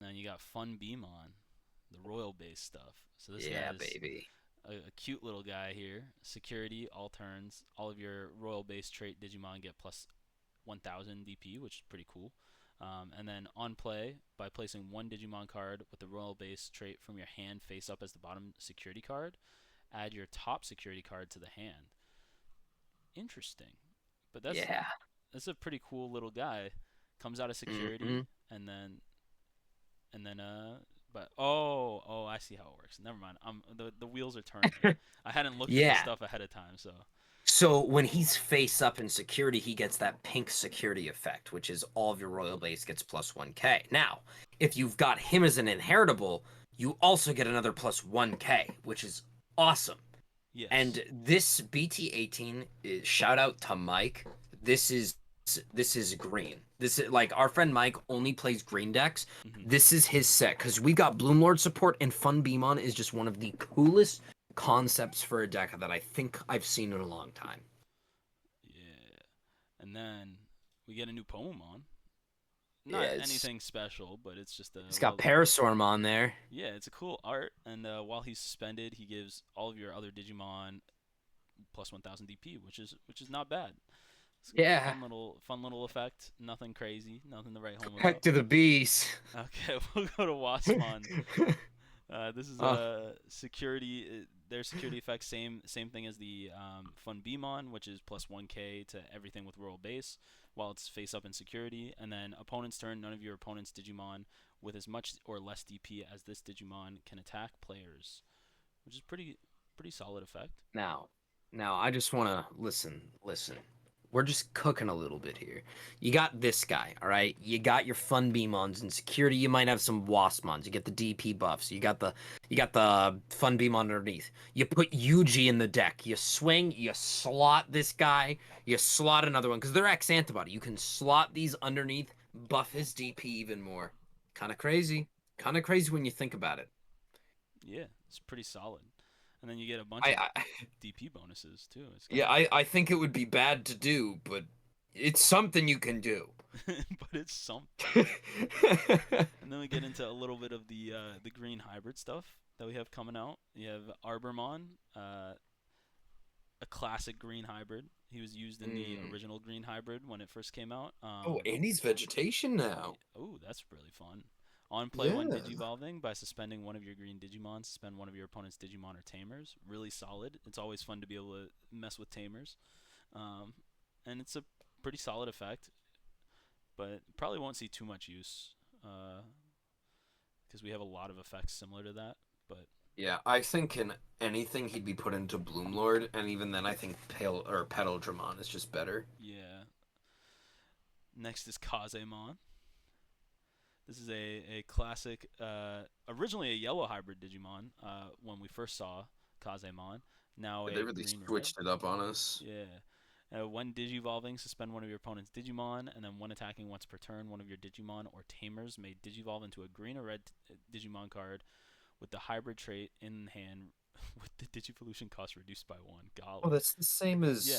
And then you got Fun Beamon, the royal base stuff. So this Yeah, guy's baby. a cute little guy here. Security, all turns. All of your royal base trait Digimon get plus 1000 DP, which is pretty cool. And then on play, by placing one Digimon card with the royal base trait from your hand face up as the bottom security card, add your top security card to the hand. Interesting, but Yeah. that's a pretty cool little guy. Comes out of security, Hmm. and then but oh, I see how it works. Never mind. The wheels are turning here. I hadn't looked at this Yeah. stuff ahead of time, so So when he's face up in security, he gets that pink security effect, which is all of your royal base gets plus 1k. Now, if you've got him as an inheritable, you also get another plus 1k, which is awesome. yes. And this BT18 is shout out to Mike. This is this is green. This is like our friend Mike only plays green decks. Hmm. This is his set because we got Bloomlord support and Fun Beamon is just one of the coolest concepts for a deck that I think I've seen in a long time. Yeah. And then we get a new Pokemon. Not Yeah, anything special, but it's just a it's got well, Parasorm on there. yeah, it's a cool art. And while he's suspended, he gives all of your other Digimon plus 1000 DP, which is not bad. It's a Yeah, fun little effect. Nothing crazy. Nothing to write home back about. to the bees. Okay, we'll go to Waspon. This is Oh, a security. Their security effect same thing as the Fun Beamon, which is plus 1k to everything with Royal Base, while it's face up in security. And then opponent's turn, none of your opponent's Digimon with as much or less DP as this Digimon can attack players, which is pretty solid effect. now, now I just want to listen. We're just cooking a little bit here. You got this guy, all right? You got your Fun Beamons in security. You might have some Waspmons. You get the DP buffs. You got the Fun Beam underneath. You put Yuji in the deck. You swing. You slot this guy. You slot another one because they're X antibody. You can slot these underneath, buff his DP even more. Kind of crazy. Kind of crazy when you think about it. Yeah, it's pretty solid. And then you get a bunch of I DP bonuses too. It's Yeah, got, I think it would be bad to do, but it's something you can do. but it's something. And then we get into a little bit of the green hybrid stuff that we have coming out. You have Arbormon, a classic green hybrid. He was used in the Mm. original green hybrid when it first came out. Oh, and he's vegetation now. Oh, that's really fun. On play when Yeah. Digivolving, by suspending one of your green Digimon, suspend one of your opponent's Digimon or Tamers. Really solid. It's always fun to be able to mess with Tamers. Um, and it's a pretty solid effect, but probably won't see too much use because we have a lot of effects similar to that. But Yeah, I think in anything he'd be put into Bloomlord, and even then I think Pale or Petal Dramon is just better. yeah, next is Kazemon. This is a classic, originally a yellow hybrid Digimon when we first saw Kazemon. Now They a really green red. switched it up on us. Yeah. When Digivolving, suspend one of your opponent's Digimon, and then when attacking once per turn, one of your Digimon or Tamers may Digivolve into a green or red Digimon card with the hybrid trait in hand with the Digivolution cost reduced by one. Oh, Golly. that's the same as Yeah.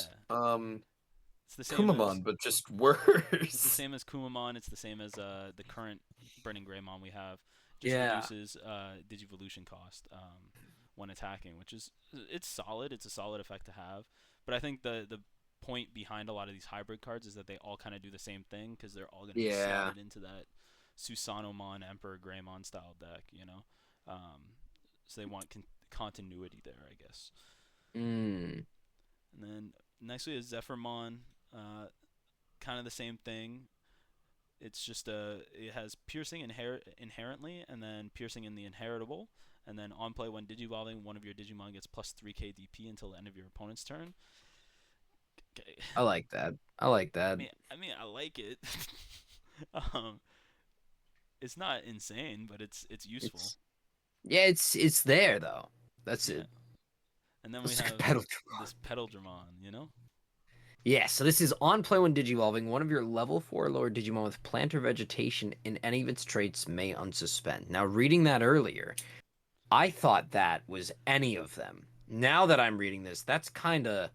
It's the same as Kumamon, but just it's the worse. same as Kumamon. It's the same as the current Burning Greymon we have. Just Yeah. reduces Digivolution cost when attacking, which is it's solid. It's a solid effect to have. But I think the point behind a lot of these hybrid cards is that they all kind of do the same thing because they're all going to be Yeah. slotted into that Susanomon Emperor Greymon style deck, so they want continuity there, I guess. Mm. And then next we have Zephyrmon, kind of the same thing. It's just it has piercing inherently, and then piercing in the inheritable, and then on play when digivolving, one of your Digimon gets plus 3k DP until the end of your opponent's turn. Okay. I like that. I like I that. mean, I mean, I like it. um, it's not insane, but it's useful. It's Yeah, it's there though. That's Yeah. it. And then we Let's look at have Petal. this Petal Dramon, Yeah, so this is on play when Digivolving. One of your level 4 lower Digimon with plant or vegetation in any of its traits may unsuspend. Now, reading that earlier, I thought that was any of them. Now that I'm reading this, that's kind of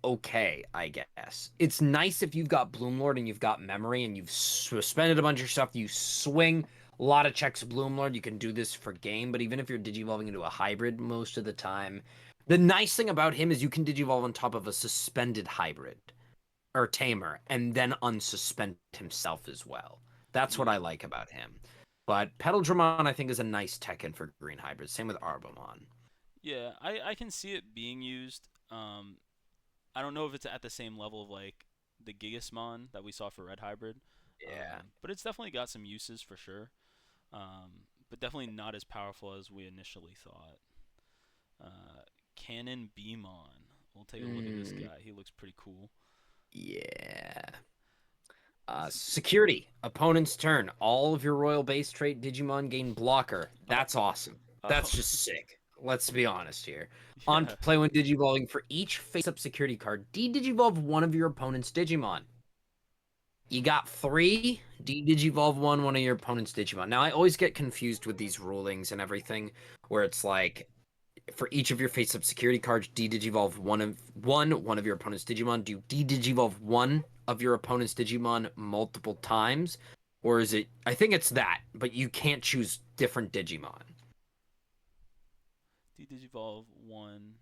okay, I guess. It's nice if you've got Bloomlord and you've got memory and you've suspended a bunch of stuff. You swing a lot of checks Bloomlord. You can do this for game, but even if you're digivolving into a hybrid most of the time, the nice thing about him is you can digivolve on top of a suspended hybrid or tamer and then unsuspend himself as well. That's what I Yeah. like about him. But Petal I think, is a nice tech-in for green hybrids. Same with Arbomon. Yeah, I can see it being used. I don't know if it's at the same level of like the Gigasmon that we saw for Red Hybrid, Yeah. but it's definitely got some uses for sure. But definitely not as powerful as we initially thought. Uh, Cannon Beamon. We'll take a look at this Mm, guy. He looks pretty cool. yeah. This, Security. Opponent's turn. All of your royal base trait Digimon gain blocker. oh, That's awesome. oh, That's just sick. Let's be honest here. On yeah. play when Digivolving, for each face-up security card, de-Digivolve one of your opponent's Digimon. You got three, de-Digivolve one of your opponent's Digimon. Now, I always get confused with these rulings and everything, where it's like, for each of your face-up security cards, de-Digivolve one of your opponent's Digimon. Do you de-Digivolve one of your opponent's Digimon multiple times, or is it? I think it's that, but you can't choose different Digimon. Digivolve one.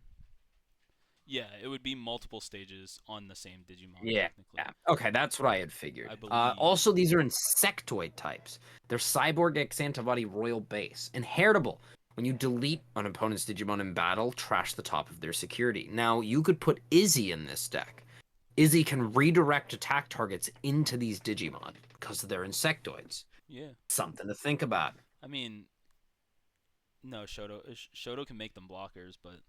Yeah, it would be multiple stages on the same Digimon Yeah. technically. Okay, that's what I had I figured. believe. Also, these are insectoid types. They're Cyborg X Antibody Royal Base. Inheritable. When you delete an opponent's Digimon in battle, trash the top of their security. Now, you could put Izzy in this deck. Izzy can redirect attack targets into these Digimon because they're insectoids. Yeah. Something to think about. I mean, no, Shoto can make them blockers, but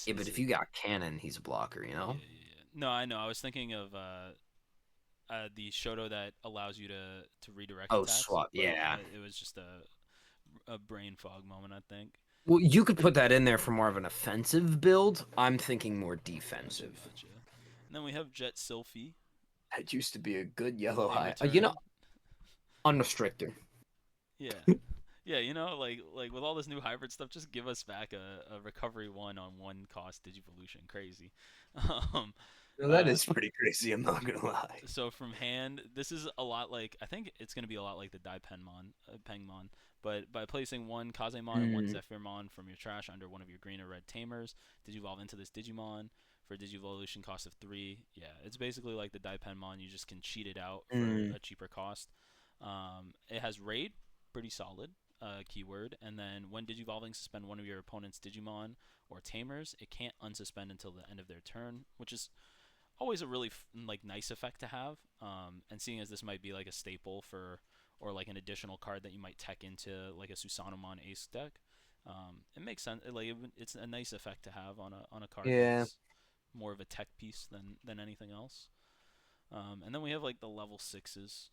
Yeah, but it's if you got Cannon, he's a blocker, you yeah, know? yeah, yeah. No, I know. I was thinking of the Shoto that allows you to redirect Oh, attacks, swap. but Yeah. it was just a brain fog moment, I think. Well, you could put that in there for more of an offensive build. I'm thinking more Gotcha, defensive. gotcha. And then we have Jet Sylphie, That used to be a good yellow a high. return. Unrestricted. Yeah. Yeah, like with all this new hybrid stuff, just give us back a recovery one on one cost Digivolution. Crazy. Um, No, that uh, is pretty crazy. I'm not gonna lie. so from hand, this is a lot like I think it's gonna be a lot like the Pengmon, but by placing one Kazemon and one Mm, Zephyrmon from your trash under one of your green or red tamers, Digivolve into this Digimon for a Digivolution cost of 3. Yeah, it's basically like the Dipenmon. You just can cheat it out for mm, a cheaper cost. It has raid, pretty solid. Keyword, and then when digivolving, suspend one of your opponent's Digimon or Tamers. It can't unsuspend until the end of their turn, which is always a really like nice effect to have. And seeing as this might be like a staple for or like an additional card that you might tech into like a Susanomon Ace deck, it makes sense. It's a nice effect to have on a card yeah. that's more of a tech piece than anything else. And then we have like the level sixes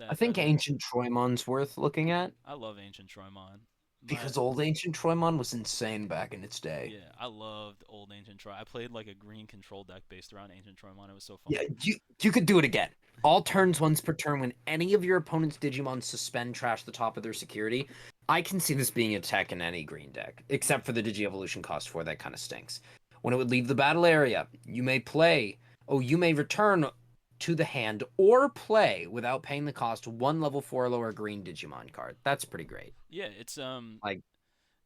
I that think are Ancient Troymon's worth looking at I love Ancient Troymon. My because old Ancient Troymon was insane back in its day. Yeah, I loved old Ancient Troy. I played like a green control deck based around Ancient Troymon. It was so Yeah, fun. you could do it again. All turns once per turn when any of your opponent's Digimon suspend trash the top of their security. I can see this being a tech in any green deck, except for the Digi-Evolution cost 4, that kind of stinks. When it would leave the battle area, you may return to the hand or play without paying the cost one level 4 or lower green Digimon card. That's pretty great. Yeah, Like,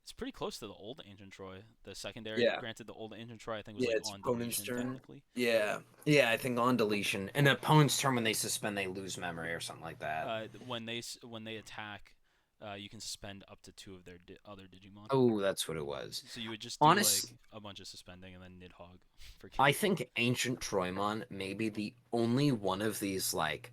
it's pretty close to the old Ancient Troy. The secondary, yeah. granted, the old Ancient Troy I think was Yeah, like it's on opponent's deletion turn. technically. Yeah. Yeah, I think on deletion. And opponent's turn when they suspend, they lose memory or something like that. When they attack, you can suspend up to two of their other Digimon. Oh, that's what it was. So you would just do Honest, like a bunch of suspending and then Nidhogg for I kills. think Ancient Troymon may be the only one of these like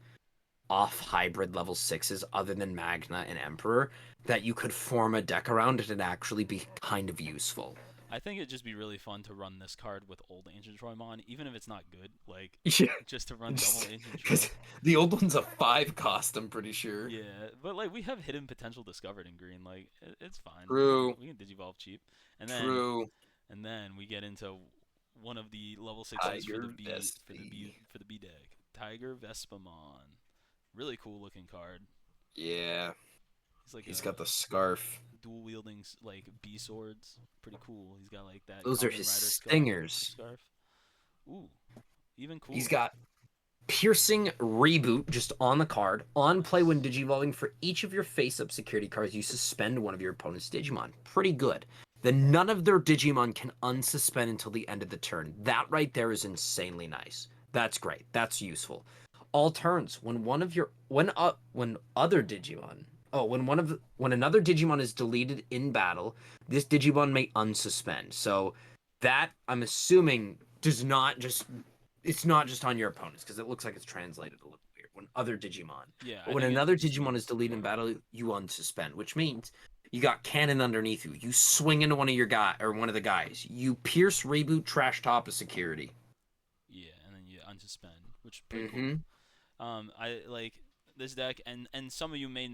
off hybrid level sixes other than Magna and Emperor that you could form a deck around and actually be kind of useful. I think it'd just be really fun to run this card with old Ancient Troymon, even if it's not good. Like Yeah, just to run double just Ancient because Troy. the old one's a 5 cost, I'm pretty sure. Yeah, but like we have hidden potential discovered in green. Like it's fine. True, We can digivolve cheap, and then true. we get into one of the level sixes for the Tiger B Vespi. for the B deck. Tiger Vespamon, really cool looking card. Yeah. He's like He's a got the scarf. dual wielding like B swords. Pretty cool. He's got like that Those are Common his Rider scarf. stingers. Scarf. Ooh, even He's cooler. got Piercing Reboot just on the card. On play Nice. when digivolving for each of your face-up security cards, you suspend one of your opponent's Digimon. Pretty good. Then none of their Digimon can unsuspend until the end of the turn. That right there is insanely nice. That's great. That's useful. All turns when one of your when other Digimon when another Digimon is deleted in battle, this Digimon may unsuspend. So that I'm assuming does not just it's not just on your opponents because it looks like it's translated a little weird when other Digimon. Yeah, But I when think it another just Digimon is means deleted in battle, you unsuspend, which means you got cannon underneath you. You swing into one of your guy or one of the guys. You pierce, reboot, trash top of security. yeah, and then you unsuspend, which is pretty cool. Mm-hmm. I like this deck, and some of you may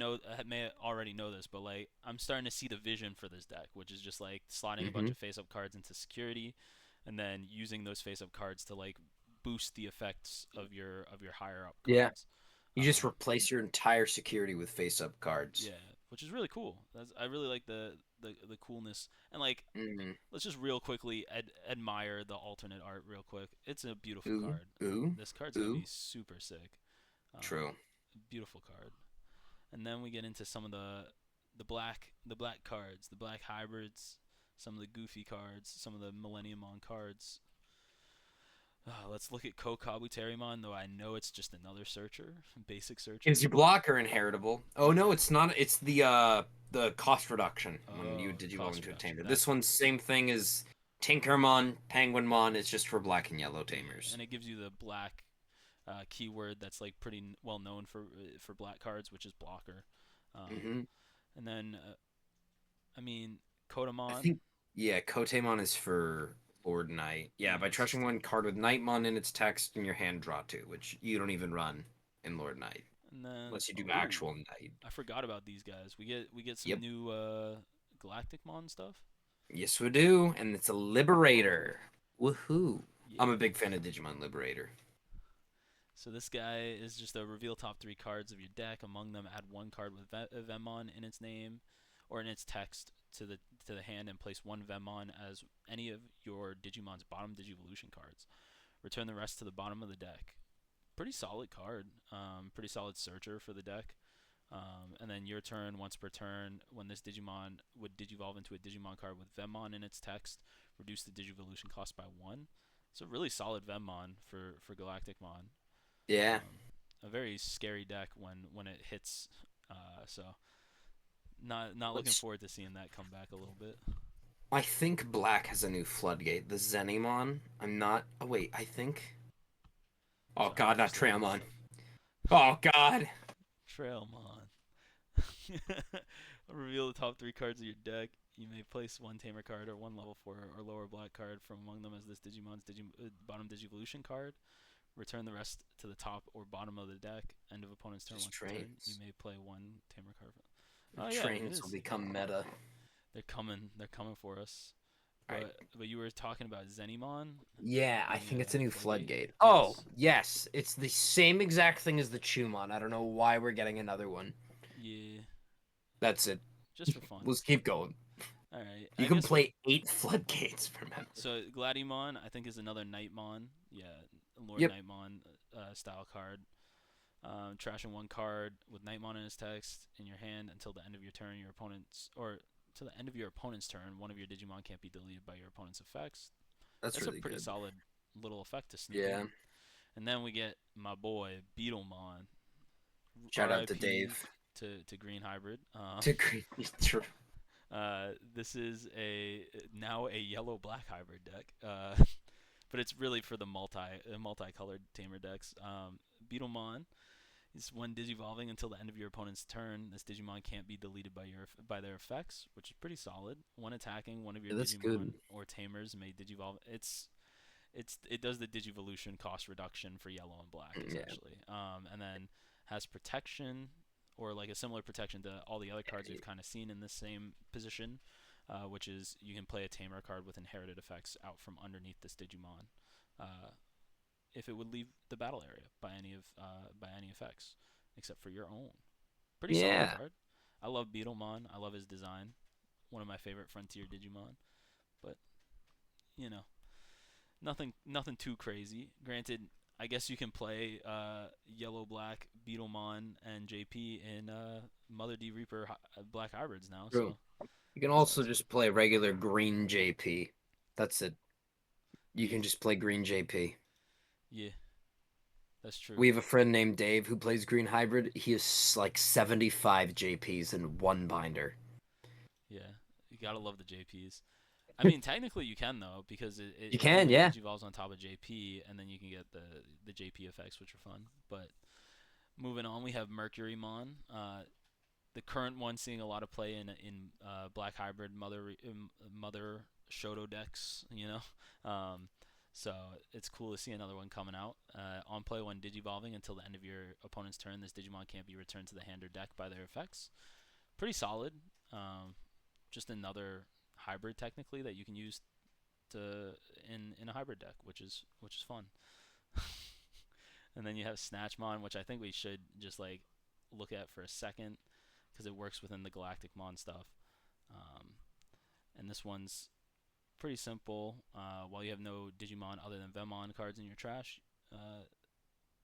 already know this, but like I'm starting to see the vision for this deck, which is just like slotting a bunch Mm-hmm. of face-up cards into security, and then using those face-up cards to like boost the effects of your higher up Yeah. cards. You just Um, replace your entire security with face-up cards. yeah, which is really cool. I really like the coolness and like Mm-hmm. let's just real quickly admire the alternate art real quick. It's a beautiful Ooh, card. ooh, This card's gonna ooh. be super sick. Um, True. Beautiful card. And then we get into some of the black cards, the black hybrids, some of the goofy cards, some of the Millennium on cards. Let's look at Kokabuterimon, though I know it's just another searcher, basic Is searcher. your blocker inheritable? Oh no, Yeah. it's not. It's the cost reduction when you Oh, the digivolve cost into a reduction. tamer. This That's one's cool. same thing as Tinkermon, Penguinmon. It's just for black and yellow Yeah, tamers. and it gives you the black keyword that's like pretty well known for black cards, which is blocker. Um, hmm and then I mean I Kotamon. think yeah, Kotemon is for Lord Knight. Yeah, Yeah, by it's just trashing a one card with Nightmon in its text in your hand, draw two, which you don't even run in Lord Knight and then unless you do ooh, actual Knight. I forgot about these guys. We get some Yep. new Galacticmon stuff. Yes, we do, and it's a Liberator. Woohoo! I'm a Yeah. big fan of Digimon Liberator. So this guy is just a reveal top three cards of your deck. Among them, add one card with Vemon in its name or in its text to the hand, and place one Vemon as any of your Digimon's bottom Digivolution cards. Return the rest to the bottom of the deck. Pretty solid card. Pretty solid searcher for the deck. And then your turn, once per turn, when this Digimon would Digivolve into a Digimon card with Vemon in its text, reduce the Digivolution cost by one. It's a really solid Vemon for Galacticmon. Yeah. A very scary deck when it hits. So not looking Let's forward to seeing that come back a little bit. I think Black has a new floodgate. The Zenimon. I'm not. Oh wait, I think. Oh Sorry, God, not just looking Trailmon. stuff. Oh God. Trailmon. Reveal the top three cards of your deck. You may place one Tamer card or one level 4 or lower black card from among them as this Digimon's bottom Digivolution card. Return the rest to the top or bottom of the deck. End of opponent's turn. Just Once per turn, you trains. may play one Tamer card. Oh yeah, it Trains will is. become meta. They're coming. They're coming for us. All right. But you were talking about Zenimon, Yeah, I the think it's a new Floodgate. floodgate. Oh, Yes. yes. It's the same exact thing as the Chumon. I don't know why we're getting another one. Yeah. That's it. Just for fun. Let's keep going. All right. You I can guess we. play 8 floodgates, remember? So Gladymon, I think, is another Nightmon. Yeah, Lord Yep, Nightmon style card. Trashing one card with Nightmon in its text in your hand until the end of your turn. Your opponent's or to the end of your opponent's turn, one of your Digimon can't be deleted by your opponent's effects. that's That's a really pretty good. solid little effect to sneak Yeah. in. And then we get my boy Beetlemon. Shout out to R.I.P. Dave. to Green Hybrid. To agree. True. This is a now a yellow black hybrid deck. But it's really for the multicolored tamer decks. Beetlemon is one digivolving until the end of your opponent's turn. This Digimon can't be deleted by their effects, which is pretty solid. When attacking, one of your Yeah, that's good. Digimon or tamers may digivolve. It does the digivolution cost reduction for yellow and black Yeah. essentially, and then has protection or like a similar protection to all the other cards we've kind of seen in this same position, which is you can play a tamer card with inherited effects out from underneath this Digimon, uh, if it would leave the battle area by any effects, except for your own. Pretty solid Yeah. card. I love Beetlemon. I love his design. One of my favorite Frontier Digimon. But you know, nothing too crazy. Granted, I guess you can play Yellow Black Beetlemon and JP in Mother D Reaper Black Hybrids now, True. so You can there's also that too. just play regular green JP. That's it. You Yeah, can just play green JP. yeah, that's true. We have a friend named Dave who plays green hybrid. He has like 75 JPs in one binder. Yeah, you gotta love the JPs. I mean, technically you can though because You it can, even yeah. digivolves on top of JP, and then you can get the JP effects, which are fun. But moving on, we have Mercurymon. The current one seeing a lot of play in Black Hybrid Mother Shoto decks. So it's cool to see another one coming out. On play when digivolving until the end of your opponent's turn, this Digimon can't be returned to the hand or deck by their effects. Pretty solid. Um, just another hybrid technically that you can use to in a hybrid deck, which is fun. And then you have Snatchmon, which I think we should just like look at for a second because it works within the Galactic Mon stuff. Um, and this one's pretty simple. While you have no Digimon other than Vemon cards in your trash,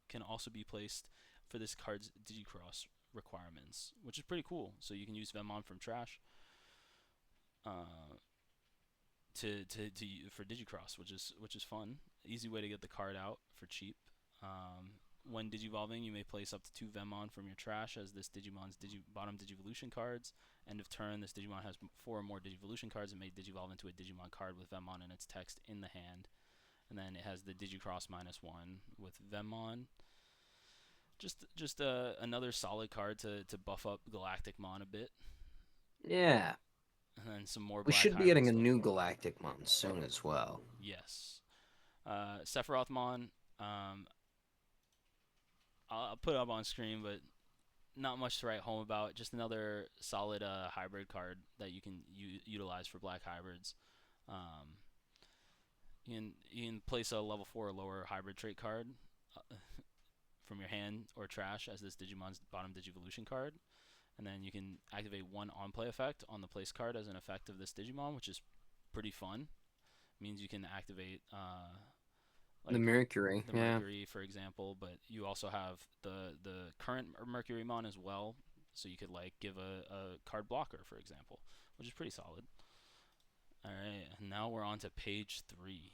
can also be placed for this card's Digicross requirements, which is pretty cool. So you can use Vemon from trash uh, to for Digicross, which is fun. Easy way to get the card out for cheap. When digivolving, you may place up to 2 Vemon from your trash as this Digimon's bottom Digivolution cards. End of turn, this Digimon has 4 or more Digivolution cards and may digivolve into a Digimon card with Vemon and its text in the hand. And then it has the Digicross -1 with Vemon. Just another solid card to buff up Galactic Mon a bit. Yeah. And then some more We Black should be Hybrid getting a stuff. new Galactic Monsoon as well. Yes. Sephirothmon, um, I'll put it up on screen, but not much to write home about. Just another solid hybrid card that you can utilize for black hybrids. Um, you can place a level 4 or lower hybrid trait card from your hand or trash as this Digimon's bottom Digivolution card. And then you can activate one on play effect on the place card as an effect of this Digimon, which is pretty fun. It means you can activate The like Mercury, the yeah. Mercury, for example, but you also have the current Mercurymon as well, so you could like give a card blocker, for example, which is pretty solid. All right, and now we're on to page 3.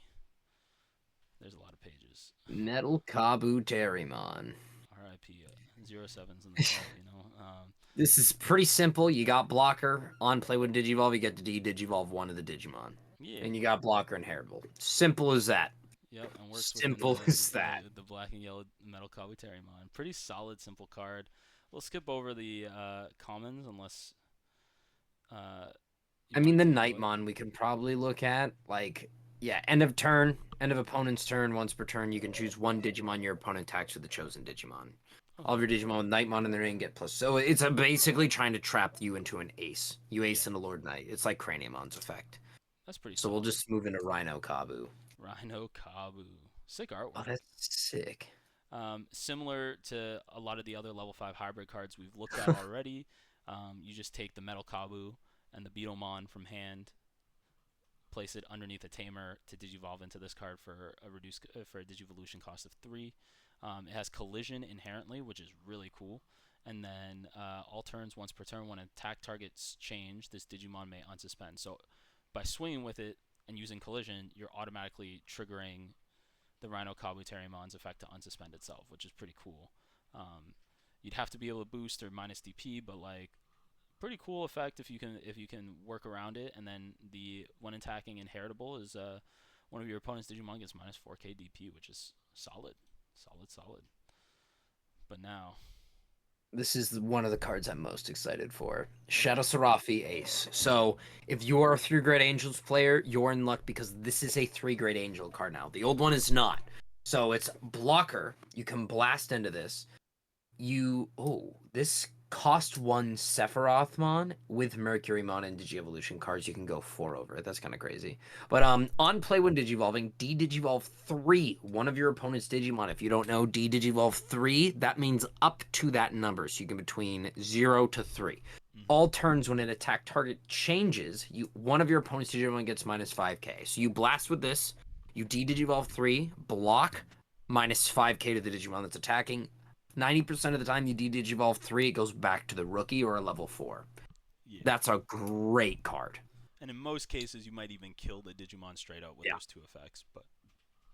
There's a lot of pages. Metal Kabuterimon. R.I.P. 07's in the chat. This is pretty simple. You got blocker on play with Digivolve, you get to Digivolve one of the Digimon. Yeah, And you got blocker inheritable. Simple as that. yep, and works within Simple the as the, that. the black and yellow metal Kabuterimon. Pretty solid, simple card. We'll skip over the commons unless uh, you I want mean, to the get into it. Nightmon we can probably look at. Like, yeah, end of turn, end of opponent's turn, once per turn, you can choose one Digimon your opponent attacks with the chosen Digimon. All of Okay, your Digimon with Nightmon in their name get plus. So it's basically trying to trap you into an ace. You yeah, ace into Lord Knight. It's like Craniomon's effect. that's pretty So we'll solid. just move into Rhino Kabu. Rhino Kabu. Sick Oh, artwork. that's sick. Similar to a lot of the other level 5 hybrid cards we've looked at already, you just take the Metal Kabu and the Beetlemon from hand, place it underneath a Tamer to digivolve into this card for a digivolution cost of 3. It has collision inherently, which is really cool. And then all turns once per turn, when attack targets change, this Digimon may unsuspend. So by swinging with it and using collision, you're automatically triggering the Rhino Kabutarimon's effect to unsuspend itself, which is pretty cool. Um, you'd have to be able to boost or minus DP, but like pretty cool effect if you can work around it. And then the when attacking inheritable is one of your opponent's Digimon gets minus 4k DP, which is solid, solid, solid. But now, This is one of the cards I'm most excited for. Shadow okay, Serafi Ace. So, if you're a 3 Great Angels player, you're in luck because this is a 3 Great Angel card now. The old one is not. So, it's blocker. You can blast into this. This cost 1 Sephirothmon with Mercurymon and Digievolution cards. You can go 4 over it. That's kind of crazy. But on play when Digivolving, D-Digivolve 3, one of your opponent's Digimon. If you don't know, D-Digivolve 3, that means up to that number. So you can between 0 to 3. Hmm. All turns when an attack target changes, you one of your opponent's Digimon gets minus 5k. So you blast with this, you D-Digivolve 3, block, minus 5k to the Digimon that's attacking. 90% of the time you D-Digivolve 3, it goes back to the rookie or a level 4. Yeah. That's a great card. And in most cases, you might even kill the Digimon straight out with Yeah. those two effects, but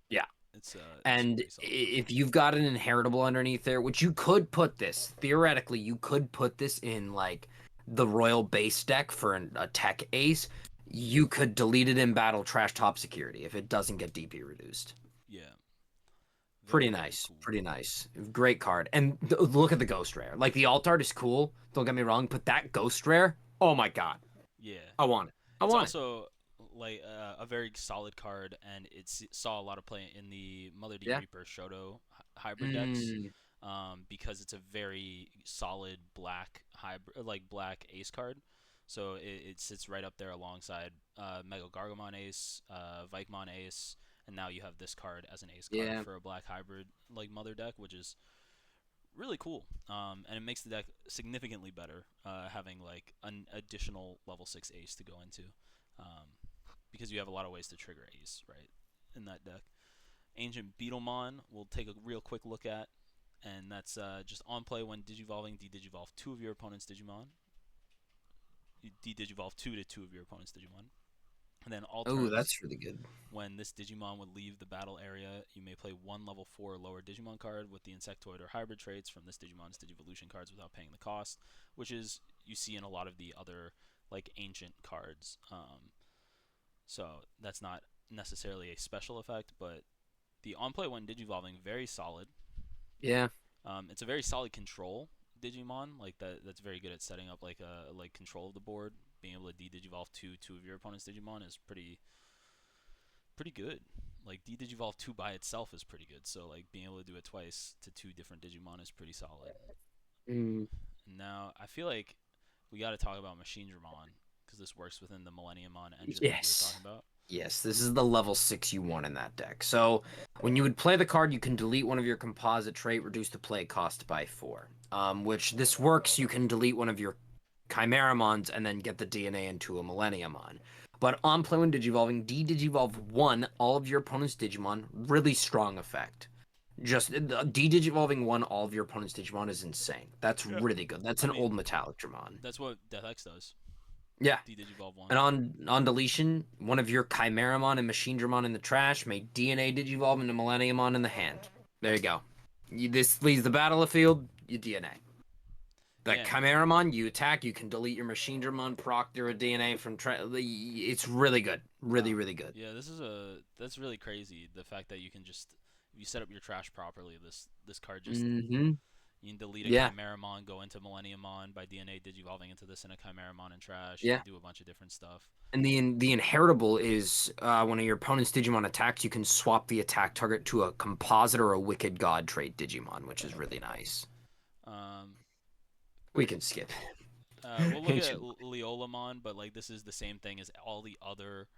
Yeah. it's And pretty solid. if you've got an inheritable underneath there, which you could put this, theoretically, you could put this in like the royal base deck for a tech ace. You could delete it in battle, trash top security if it doesn't get DP reduced. Yeah. Pretty Very, very nice. cool. Pretty nice. Great card. And look at the ghost rare. Like the alt art is cool. Don't get me wrong, but that ghost rare, oh my god. Yeah. I want it. I It's want it. also like a very solid card, and it saw a lot of play in the Mother D Yeah. Reaper Shoto hybrid decks, Mm, because it's a very solid black hybrid, like black ace card. So it sits right up there alongside Mega Gargamon Ace, Vikemon Ace, and now you have this card as an ace card yeah. for a black hybrid like Mother deck, which is really cool. And it makes the deck significantly better, having like an additional level 6 ace to go into, um, because you have a lot of ways to trigger ace, right, in that deck. Ancient Beetlemon we'll take a real quick look at, and that's just on play when digivolving, de-digivolve two of your opponent's Digimon. You de-digivolve two to two of your opponent's Digimon. And then all Oh, turns, that's really good. when this Digimon would leave the battle area, you may play one level 4 or lower Digimon card with the Insectoid or Hybrid traits from this Digimon's Digivolution cards without paying the cost, which is you see in a lot of the other like ancient cards. So that's not necessarily a special effect, but the on play when Digivolving very solid. Yeah. It's a very solid control Digimon, like that's very good at setting up like a like control of the board. Being able to de-digivolve two of your opponent's Digimon is pretty good. Like D-Digivolve 2 by itself is pretty good. So like being able to do it twice to two different Digimon is pretty solid. Mm, And now I feel like we got to talk about Machine Dramon because this works within the Millenniumon engine like we were yes. talking about. Yes, this is the level 6 you want in that deck. So, when you would play the card, you can delete one of your composite trait, reduce the play cost by 4. Which this works, you can delete one of your Chimeramons and then get the DNA into a Millenniumon. But on play when Digivolving, D-Digivolve 1, all of your opponent's Digimon, really strong effect. Just D-Digivolving 1, all of your opponent's Digimon is insane. That's Yeah. really good. That's I an mean, old Metallic Dramon. that's what Death X does. Yeah, D-Digivolve 1. and on deletion, one of your Chimeramon and Machine Dramon in the trash may DNA Digivolve into Millenniumon in the hand. There you go. This leaves the battlefield, you DNA. That Yeah. Chimeramon, you attack, you can delete your Machine Dramon, proctor a DNA from... It's really good. Really, Wow. really good. Yeah, that's really crazy. The fact that you can just if you set up your trash properly, this card just Mm-hmm. you can delete a Yeah, Chimeramon, go into Millenniumon by DNA digivolving into this in a Chimeramon and trash. You yeah. can do a bunch of different stuff. And the inheritable is when your opponent's Digimon attacks, you can swap the attack target to a composite or a Wicked God trait Digimon, which is really nice. Um, We can skip. we'll look at Ancient. Leolamon, but like this is the same thing as all the other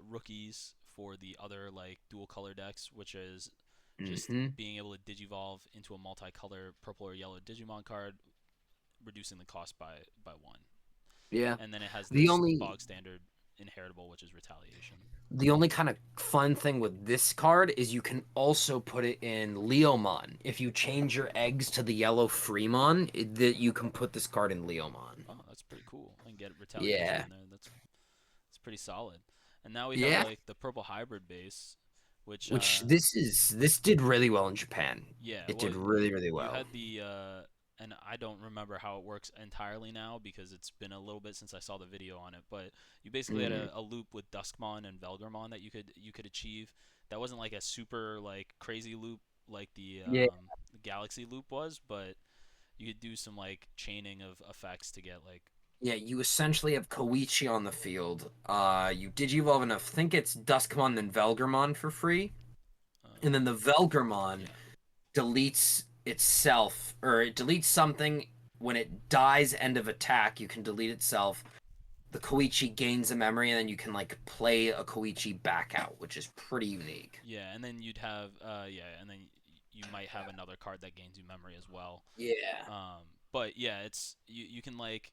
rookies for the other like dual color decks, which is just Mm-hmm. being able to digivolve into a multicolor purple or yellow Digimon card, reducing the cost by one. Yeah. And then it has The this only bog standard inheritable, which is retaliation. the only kind of fun thing with this card is you can also put it in Leomon. If you change your eggs to the yellow Freemon, that you can put this card in Leomon. Oh, that's pretty cool. And get retaliation Yeah. in there. That's pretty solid. And now we have Yeah. like the purple hybrid base, which Which this did really well in Japan. yeah, It well did really, really you well. had the and I don't remember how it works entirely now because it's been a little bit since I saw the video on it, but you basically had Mm. a loop with Duskmon and Velgarmon that you could achieve. That wasn't like a super like crazy loop like Yeah. the Galaxy loop was, but you could do some like chaining of effects to get like Yeah, you essentially have Koichi on the field. You Digivolve enough. Think it's Duskmon then Velgarmon for free. And then the Velgarmon yeah. deletes itself, or it deletes something when it dies end of attack. You can delete itself. The Koichi gains a memory, and then you can like play a Koichi back out, which is pretty unique. Yeah, and then you'd have and then you might have another card that gains you memory as well. Yeah. But yeah, it's you can like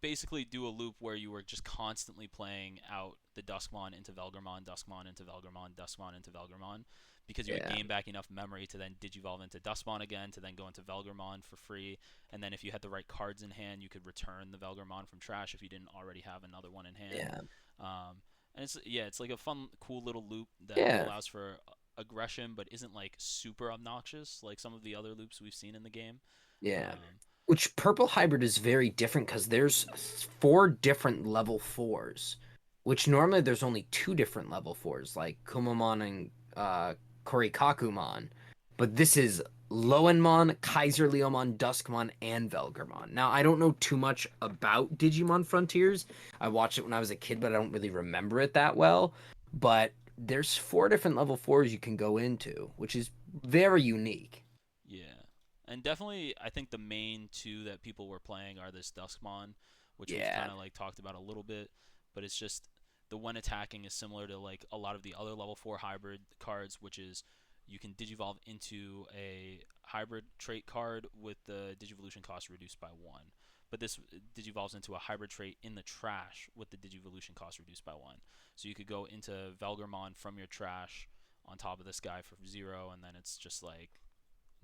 basically do a loop where you were just constantly playing out the Duskmon into Velgramon, Duskmon into Velgramon, Duskmon into Velgramon, because you would Yeah. gain back enough memory to then digivolve into Duskmon again, to then go into Velgramon for free, and then if you had the right cards in hand, you could return the Velgramon from trash if you didn't already have another one in hand. Yeah. And it's yeah, it's like a fun, cool little loop that Yeah. allows for aggression, but isn't like super obnoxious like some of the other loops we've seen in the game. Yeah. Um, Which purple hybrid is very different because there's four different level fours, which normally there's only two different level fours, like Kumamon and Korikakumon. But this is Loenmon, Kaiser Leomon, Duskmon, and Velgarmon. Now, I don't know too much about Digimon Frontiers. I watched it when I was a kid, but I don't really remember it that well. But there's four different level fours you can go into, which is very unique. Yeah, and definitely, I think the main two that people were playing are this Duskmon, which we've Yeah. kind of like talked about a little bit, but it's just the when attacking is similar to like a lot of the other level 4 hybrid cards, which is you can digivolve into a hybrid trait card with the digivolution cost reduced by 1. But this digivolves into a hybrid trait in the trash with the digivolution cost reduced by 1. So you could go into Velgarmon from your trash on top of this guy for 0, and then it's just like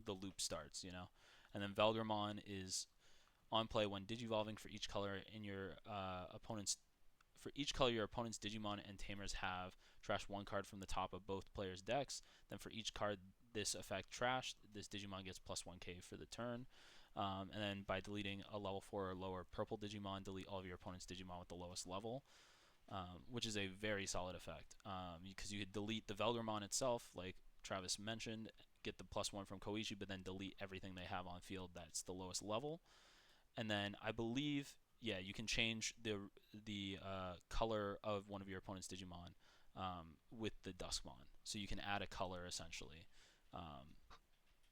the loop starts, you know. And then Velgramon is on play when digivolving for each color in your opponent's for each color your opponent's Digimon and Tamers have. Trash one card from the top of both players' decks. Then for each card this effect trashed, this Digimon gets plus 1k for the turn. And then by deleting a level 4 or lower purple Digimon, delete all of your opponent's Digimon with the lowest level, which is a very solid effect. Because you could delete the Velgramon itself, like Travis mentioned, get the plus 1 from Koichi, but then delete everything they have on field that's the lowest level. And then I believe, yeah, you can change the color of one of your opponent's Digimon with the Duskmon. So you can add a color essentially um,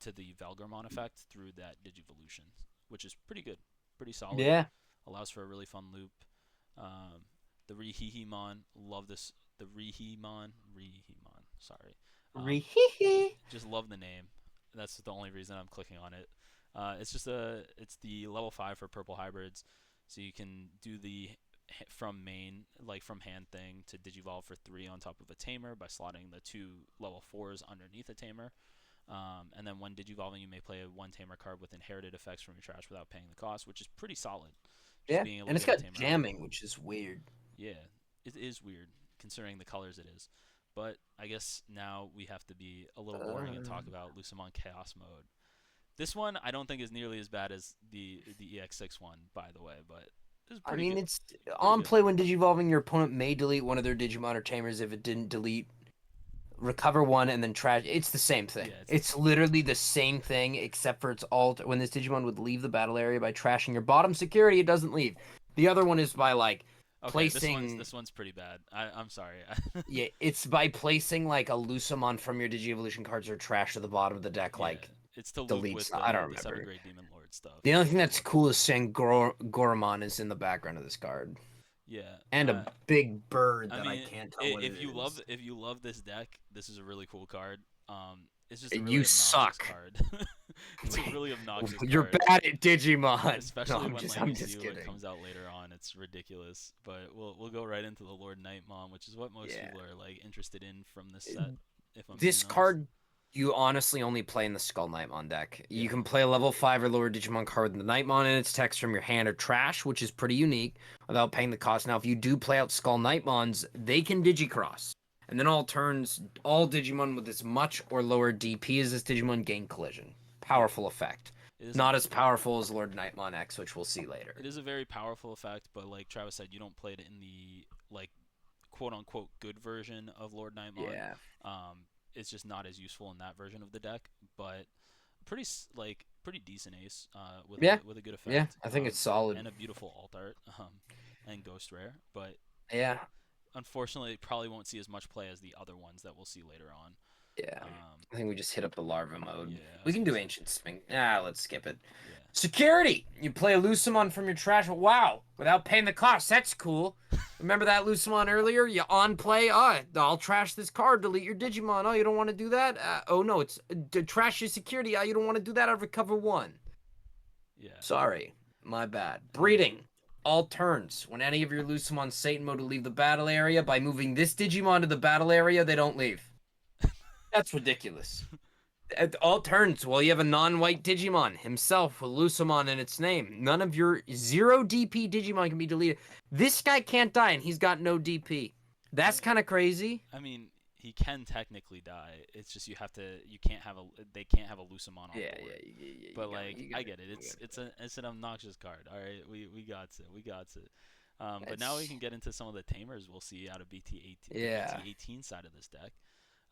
to the Velgramon effect through that Digivolution, which is pretty good, pretty solid. Yeah. Allows for a really fun loop. The Rihihimon, love this. The Rihimon, sorry. Rehehe. Just love the name. That's the only reason I'm clicking on it. It's the level 5 for purple hybrids, so you can do the from main, like from hand thing to digivolve for 3 on top of a tamer by slotting the two level 4s underneath a tamer. And then when digivolving, you may play a one tamer card with inherited effects from your trash without paying the cost, which is pretty solid. Just Yeah. being able And to it's get a got tamer out. jamming, which is weird. Yeah, it is weird considering the colors it is. But I guess now we have to be a little boring and talk Uh, about Lucamon Chaos Mode. This one I don't think is nearly as bad as the EX6 one, by the way, but this is I pretty mean, good. it's Pretty on good. play when digivolving, your opponent may delete one of their Digimon or Tamers if it didn't delete, recover one, and then trash. It's the same thing. Yeah, it's the It's same thing. literally the same thing, except for it's alt. When this Digimon would leave the battle area by trashing your bottom security, it doesn't leave. The other one is by like Okay, placing. this one's pretty bad. I'm sorry. Yeah, it's by placing like a Lucamon from your Digievolution cards or trash to the bottom of the deck, Yeah, like it's to loop deletes. with I don't the seven remember. grade demon lord stuff. The only thing To that's look cool is saying Goromon is in the background of this card. yeah. And a big bird I that I mean, can't tell what it is. if you love this deck, this is a really cool card. It's just a You really obnoxious suck. card. It's a really obnoxious You're card, bad at Digimon. No, especially when like I'm you just see when it kidding. comes out later on. It's ridiculous. But we'll go right into the Lord Nightmon, which is what most Yeah. people are like interested in from this set, if I'm being This honest. card you honestly only play in the Skull Knightmon deck. You Yeah, can play a level 5 or lower Digimon card with the Knightmon and its text from your hand or trash, which is pretty unique, without paying the cost. Now, if you do play out Skull Knightmons, they can Digicross. And then all turns, all Digimon with as much or lower DP as this Digimon gain collision. yeah. Powerful effect. It is Not as powerful as Lord Knightmon X, which we'll see it later. is a very powerful effect, but like Travis said, you don't play it in the like quote unquote good version of Lord Nightmon. Yeah. Um, it's just not as useful in that version of the deck, but pretty decent ace Yeah. with a good Yeah. effect I think it's solid. and a beautiful alt art and ghost rare, but Yeah. unfortunately, it probably won't see as much play as the other ones that we'll see later on. Yeah. Um, I think we just hit up the larva mode. yeah, I We was can gonna do say ancient spring. Ah, let's skip it. yeah. Security. You play a Lucamon from your trash. Wow, without paying the cost. That's cool. Remember that Lucamon earlier? You on play. Oh, I'll trash this card. Delete your Digimon. Oh, you don't want to do that? Oh no, it's trash your security. You don't want to do that. I'll recover one. Yeah. Sorry, my bad. And Breeding. all turns. When any of your lose summon Satan mode to leave the battle area, by moving this Digimon to the battle area, they don't leave. That's ridiculous. At all turns, well, you have a non-white Digimon himself with Lusamon in its name. None of your 0 DP Digimon can be deleted. This guy can't die, and he's got no DP. I That's mean, kind of crazy. I mean, he can technically die. It's just you can't have they can't have a Lucamon on Yeah, yeah, board. you But got me, like, you got I me, get it. you got me. It's an obnoxious card. All right, we got it. We got it. But now we That's can get into some of the tamers we'll see out of BT18, the yeah. BT18 side of this deck.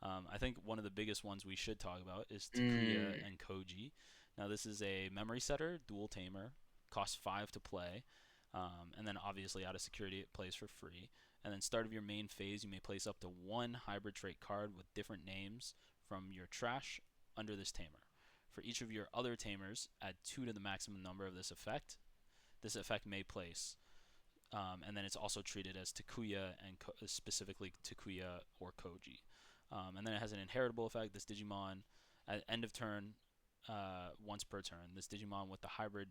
I think one of the biggest ones we should talk about is Takuya Mm. and Koji. Now this is a memory setter, dual tamer, costs 5 to play, and then obviously out of security it plays for free. And then start of your main phase, you may place up to one hybrid trait card with different names from your trash under this tamer. For each of your other tamers, add 2 to the maximum number of this effect. This effect may place, and then it's also treated as Takuya and specifically Takuya or Koji. And then it has an inheritable effect. This Digimon, at end of turn, once per turn, this Digimon with the hybrid,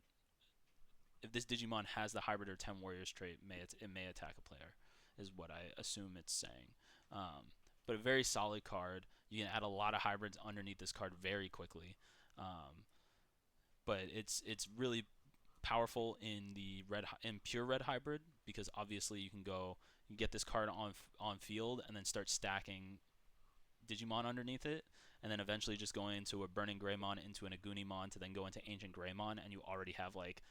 if this Digimon has the hybrid or 10 warriors trait, it may attack a player, is what I assume it's saying. But a very solid card. You can add a lot of hybrids underneath this card very quickly. Um, but it's really powerful in the pure red hybrid because obviously you can get this card on field and then start stacking Digimon underneath it, and then eventually just going into a Burning Greymon into an Agunimon to then go into Ancient Greymon, and you already have like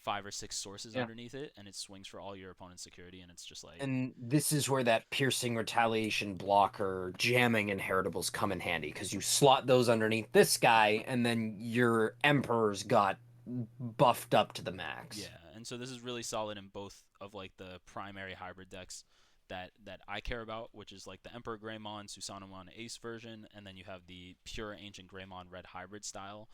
5 or 6 sources Yeah. underneath it, and it swings for all your opponent's security, and it's just like, And this is where that piercing retaliation blocker jamming inheritables come in handy because you slot those underneath this guy, and then your emperor's got buffed up to the max. yeah. And so this is really solid in both of like the primary hybrid decks that I care about, which is like the Emperor Greymon, Susanoo Ace version, and then you have the pure Ancient Greymon red hybrid style.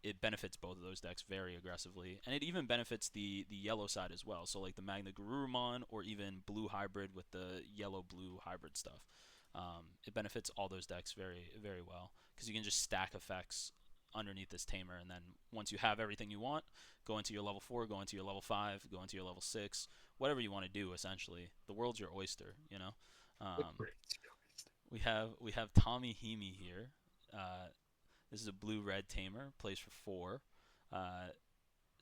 It benefits both of those decks very aggressively, and it even benefits the yellow side as well. So like the Magna Garurumon or even blue hybrid with the yellow blue hybrid stuff. It benefits all those decks very well because you can just stack effects underneath this tamer, and then once you have everything you want, go into your level 4, go into your level 5, go into your level 6, whatever you want to do. Essentially, the world's your oyster. We have Tommy Himi here. Uh, this is a blue-red tamer. Plays for 4. Uh,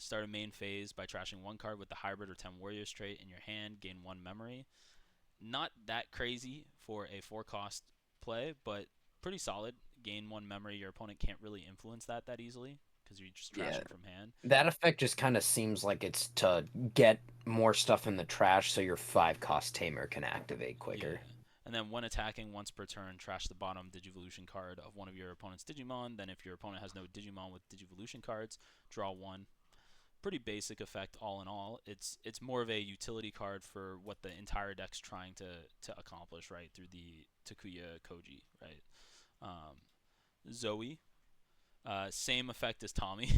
Start a main phase by trashing one card with the hybrid or 10 warriors trait in your hand. Gain 1 memory. Not that crazy for a 4 cost play, but pretty solid. Gain 1 memory. Your opponent can't really influence that easily because you're just Yeah, trashing from hand. that effect just kind of seems like it's to get more stuff in the trash so your 5 cost tamer can activate Yeah. quicker. And then when attacking once per turn, trash the bottom Digivolution card of one of your opponent's Digimon. Then if your opponent has no Digimon with Digivolution cards, draw 1. Pretty basic effect all in all. It's more of a utility card for what the entire deck's trying to accomplish, right? Through the Takuya Koji, right? Um, Zoe, same effect as Tommy,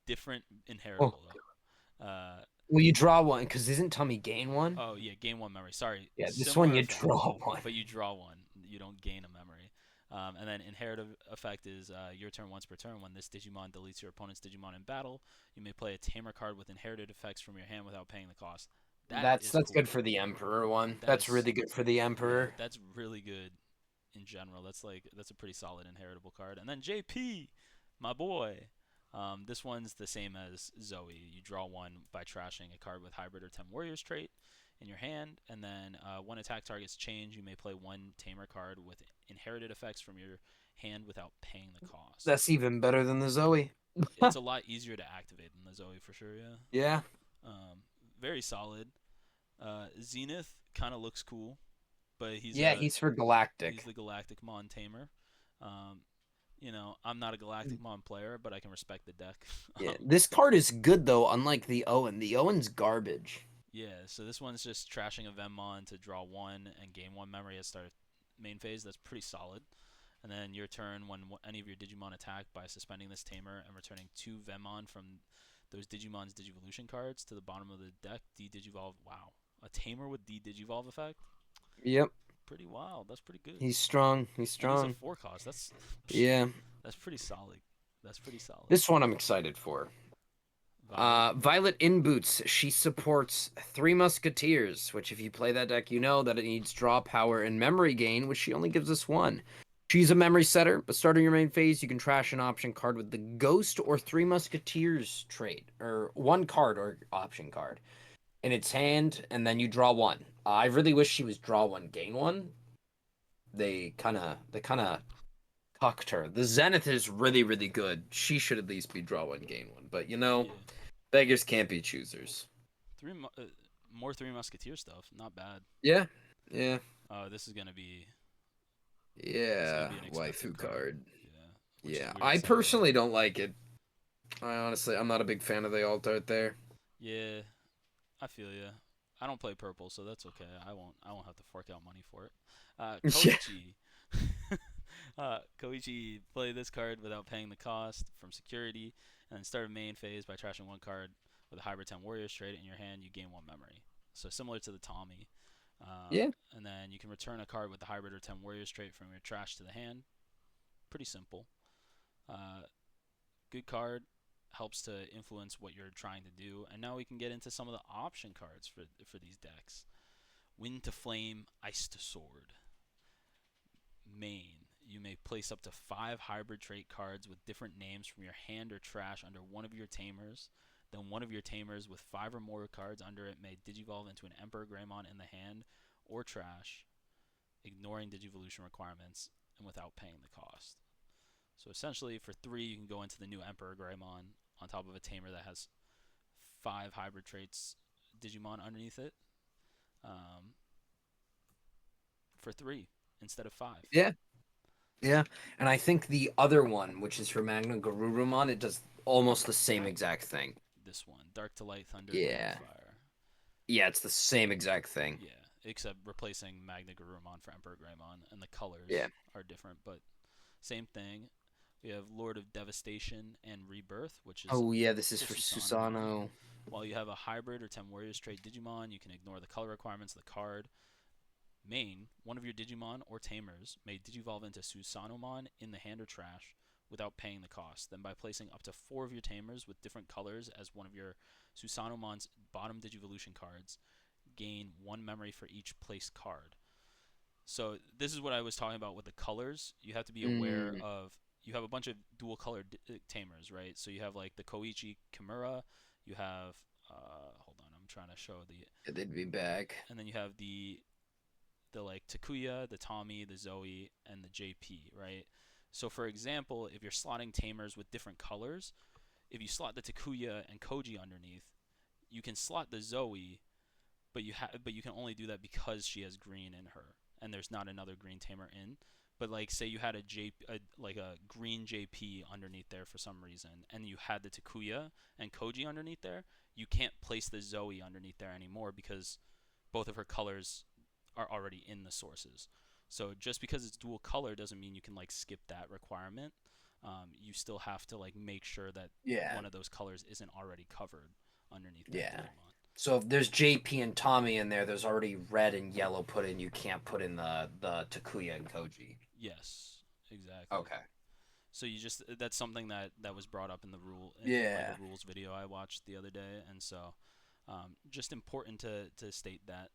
different Oh, inheritable though. well, you draw one because isn't Tommy gain one? Oh yeah, gain 1 memory. Sorry, Yeah, this one similar you effect, draw one. but you draw 1. You don't gain a memory. And then inherited effect is your turn once per turn. When this Digimon deletes your opponent's Digimon in battle, you may play a Tamer card with inherited effects from your hand without paying the cost. That is That's good cool. for the Emperor one. That's That's really good for the Yeah, Emperor. that's really good in general. That's a pretty solid inheritable card. And then JP, my boy. This one's the same as Zoe. You draw 1 by trashing a card with hybrid or 10 warriors trait in your hand, and then when attack targets change, you may play 1 tamer card with inherited effects from your hand without paying the cost. That's even better than the Zoe. It's a lot easier to activate than the Zoe for sure. Yeah. Yeah. Very solid. Zenith kind of looks cool, but Yeah, he's for he's Galactic. the Galactic Mon tamer. Um, I'm not a Galactic Mon player, but I can respect the deck. Yeah, this card is good though, unlike the Owen. The Owen's garbage. Yeah, so this one's just trashing a Venmon to draw 1 and gain 1 memory at start of main phase. That's pretty solid. And then your turn, when any of your Digimon attack by suspending this tamer and returning 2 Venmon from those Digimon's Digivolution cards to the bottom of the deck, D-Digivolve. Wow. A tamer with D-Digivolve effect? Yep, Pretty wild. That's pretty good. he's strong. He's And he's a strong. 4 cost. That's Yeah, that's pretty solid. That's pretty solid. this one I'm excited for. Violet. Violet in Boots. She supports Three Musketeers, which if you play that deck, you know that it needs draw power and memory gain, which she only gives us one. She's a memory setter, but starting your main phase, you can trash an option card with the Ghost or Three Musketeers trait, or one card or option card in its hand, and then you draw one. I really wish she was draw one, gain one. They kind of cucked her. The Zenith is really, really good. She should at least be draw one, gain one. But Yeah. beggars can't be choosers. Three more Three Musketeer stuff. Not bad. Yeah, yeah, This is gonna yeah. be an expensive Waifu card. card. Yeah, which is Yeah, weird I to say, but personally don't like it. I'm not a big fan of the alt art there. yeah, I feel you. I don't play purple, so that's okay. I won't have to fork out money for it. Yeah, Koichi. Koichi play this card without paying the cost from security, and then start a main phase by trashing one card with a hybrid 10 warriors trait in your hand. You gain one memory. So similar to the Tommy. yeah, And then you can return a card with the hybrid or 10 warriors trait from your trash to the hand. Pretty simple. Uh, Good card, helps to influence what you're trying to do. And now we can get into some of the option cards for these decks. Wind to Flame, Ice to Sword. Main. You may place up to 5 hybrid trait cards with different names from your hand or trash under one of your tamers. Then one of your tamers with 5 or more cards under it may digivolve into an Emperor Greymon in the hand or trash, ignoring Digivolution requirements and without paying the cost. So essentially, for 3, you can go into the new Emperor Greymon on top of a tamer that has 5 hybrid traits Digimon underneath it, um, for 3 instead of 5. yeah, yeah. And I think the other one, which is for Magna Garurumon, it does almost the same exact thing. This one, Dark to Light Thunder, Wind to Yeah, Fire. yeah, it's the same exact thing. Yeah, except replacing Magna Garurumon for Emperor Greymon, and the Yeah. colors are different, but same thing. We have Lord of Devastation and Rebirth, which is Oh yeah, this is for for Susanoo. Susano. While you have a hybrid or 10 warriors trait Digimon, you can ignore the color requirements of the card. Main, one of your Digimon or Tamers may Digivolve into Susanomon in the hand or trash without paying the cost. Then by placing up to 4 of your Tamers with different colors as one of your Susanomon's bottom Digivolution cards, gain 1 memory for each placed card. So this is what I was talking about with the colors. You have to be aware Mm, of, you have a bunch of dual colored tamers, right? So you have like the Koichi Kimura, you have hold on, I'm trying to show the, yeah, they'd be back. and then you have the like Takuya, the Tommy, the Zoe, and the JP, right? So for example, if you're slotting tamers with different colors, if you slot the Takuya and Koji underneath, you can slot the Zoe, but you can only do that because she has green in her, and there's not another green tamer in. But like, say you had like a green JP underneath there for some reason, and you had the Takuya and Koji underneath there, you can't place the Zoe underneath there anymore because both of her colors are already in the sources. So just because it's dual color doesn't mean you can like skip that requirement. You still have to like make sure that Yeah, one of those colors isn't already covered underneath that yeah. Digimon. So if there's JP and Tommy in there, there's already red and yellow put in. You can't put in the Takuya and Koji. Yes, exactly. Okay. So you just, that's something that was brought up in the in like a Yeah. rules video I watched the other day, and so just important to state that.